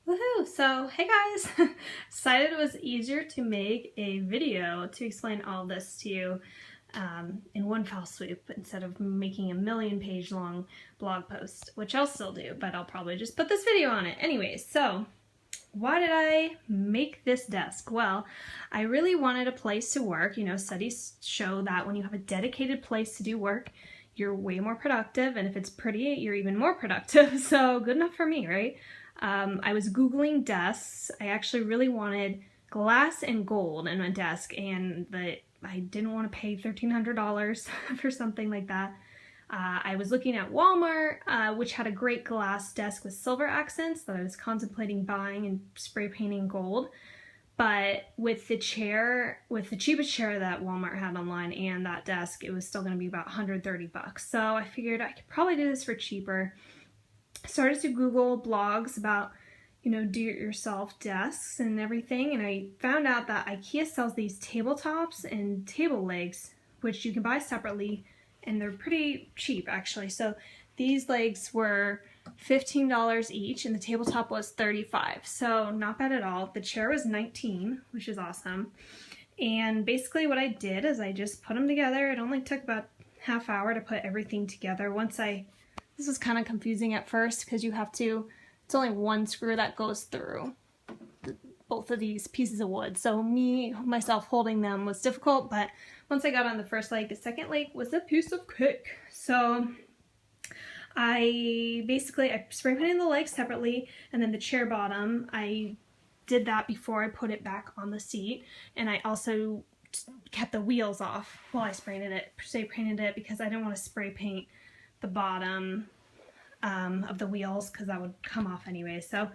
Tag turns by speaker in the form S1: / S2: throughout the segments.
S1: Woohoo! So, hey guys! Decided it was easier to make a video to explain all this to you in one fell swoop instead of making a million-page long blog post, which I'll still do, but I'll probably just put this video on it. Anyways, so why did I make this desk? Well, I really wanted a place to work. You know, studies show that when you have a dedicated place to do work, you're way more productive, and if it's pretty, you're even more productive. So good enough for me, right? I was Googling desks. I actually really wanted glass and gold in my desk, and I didn't want to pay $1,300 for something like that. I was looking at Walmart, which had a great glass desk with silver accents that I was contemplating buying and spray painting gold. But with the cheapest chair that Walmart had online and that desk, it was still going to be about $130. So I figured I could probably do this for cheaper. Started to Google blogs about, you know, do-it-yourself desks and everything, and I found out that IKEA sells these tabletops and table legs, which you can buy separately, and they're pretty cheap actually. So these legs were $15 each, and the tabletop was $35, so not bad at all. The chair was $19, which is awesome. And basically what I did is I just put them together. It only took about half hour to put everything together. This was kind of confusing at first because it's only one screw that goes through both of these pieces of wood. So myself holding them was difficult, but once I got on the first leg, the second leg was a piece of cake. So I spray painted the legs separately, and then the chair bottom, I did that before I put it back on the seat, and I also kept the wheels off while I spray painted it because I didn't want to spray paint the bottom of the wheels because that would come off anyway. So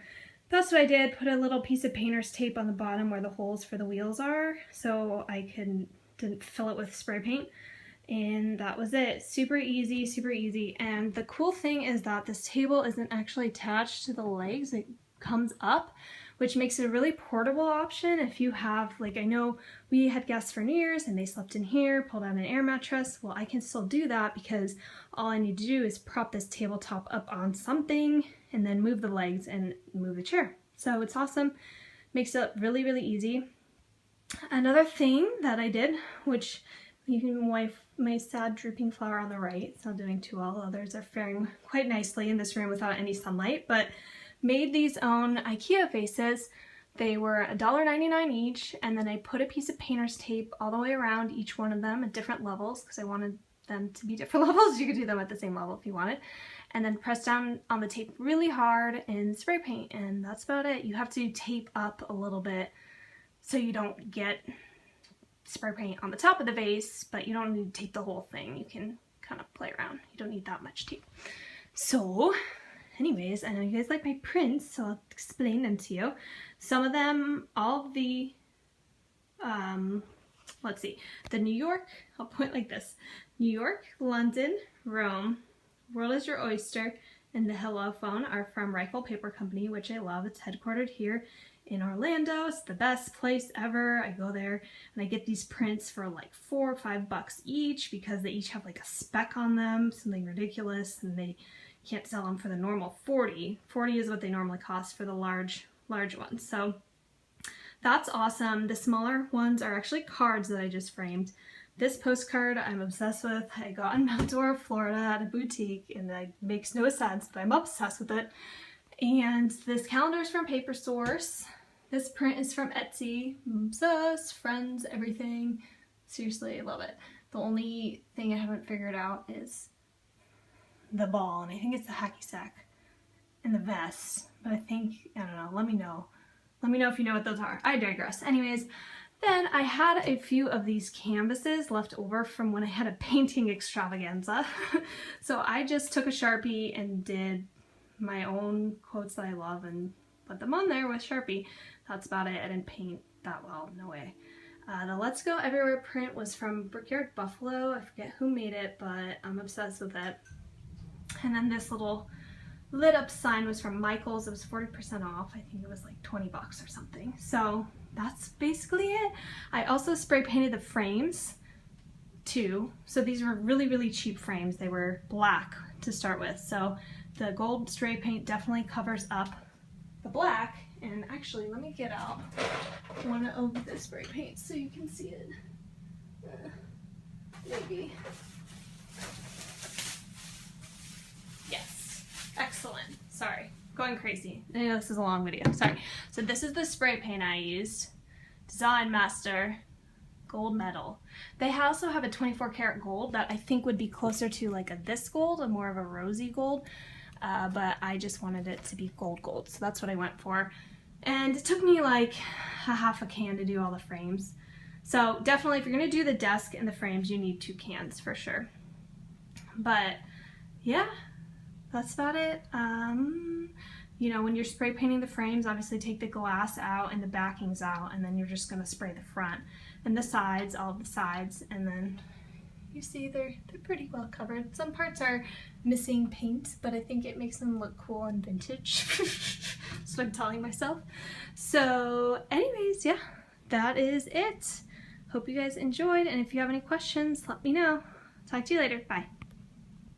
S1: that's what I did. Put a little piece of painter's tape on the bottom where the holes for the wheels are so I didn't fill it with spray paint, and that was it. Super easy, super easy. And the cool thing is that this table isn't actually attached to the legs. It comes up, which makes it a really portable option if you have, like, I know we had guests for New Year's and they slept in here, pulled out an air mattress. Well, I can still do that because all I need to do is prop this tabletop up on something and then move the legs and move the chair. So it's awesome. Makes it really, really easy. Another thing that I did, which you can wipe my sad drooping flower on the right. It's not doing too well. Others are faring quite nicely in this room without any sunlight, but made these own IKEA vases. They were $1.99 each, and then I put a piece of painter's tape all the way around each one of them at different levels because I wanted them to be different levels. You could do them at the same level if you wanted. And then press down on the tape really hard and spray paint, and that's about it. You have to tape up a little bit so you don't get spray paint on the top of the vase, but you don't need to tape the whole thing. You can kind of play around. You don't need that much tape. So anyways, I know you guys like my prints, so I'll explain them to you. Some of them, all of the, let's see, the New York, I'll point like this, New York, London, Rome, World is Your Oyster, and the Hello Phone are from Rifle Paper Company, which I love. It's headquartered here in Orlando. It's the best place ever. I go there and I get these prints for like $4 or $5 each because they each have like a speck on them, something ridiculous, and they can't sell them for the normal $40. $40 is what they normally cost for the large ones. So that's awesome. The smaller ones are actually cards that I just framed. This postcard I'm obsessed with. I got in Mount Dora, Florida at a boutique, and it makes no sense, but I'm obsessed with it. And this calendar is from Paper Source. This print is from Etsy. I'm obsessed. Friends, everything. Seriously, I love it. The only thing I haven't figured out is the ball, and I think it's the hacky sack and the vest, but I don't know, let me know if you know what those are. I digress. Anyways, then I had a few of these canvases left over from when I had a painting extravaganza. So I just took a Sharpie and did my own quotes that I love and put them on there with Sharpie. That's about it. I didn't paint that well, no way. The Let's Go Everywhere print was from Brickyard Buffalo. I forget who made it, but I'm obsessed with it. And then this little lit up sign was from Michael's. It was 40% off. I think it was like $20 or something. So that's basically it. I also spray painted the frames too. So these were really, really cheap frames. They were black to start with. So the gold spray paint definitely covers up the black, and actually let me get out one of the spray paints so you can see it. Maybe. Yes, excellent. Sorry, going crazy. I know this is a long video, sorry. So this is the spray paint I used, Design Master Gold Medal. They also have a 24 karat gold that I think would be closer to like this gold, a more of a rosy gold, but I just wanted it to be gold, so that's what I went for. And it took me like a half a can to do all the frames. So definitely if you're gonna do the desk and the frames, you need 2 cans for sure. But yeah, that's about it. You know, when you're spray painting the frames, obviously take the glass out and the backings out, and then you're just gonna spray the front and the sides, all of the sides, and then you see they're pretty well covered. Some parts are missing paint, but I think it makes them look cool and vintage. That's what I'm telling myself. So anyways, yeah, that is it. Hope you guys enjoyed, and if you have any questions, let me know. Talk to you later. Bye.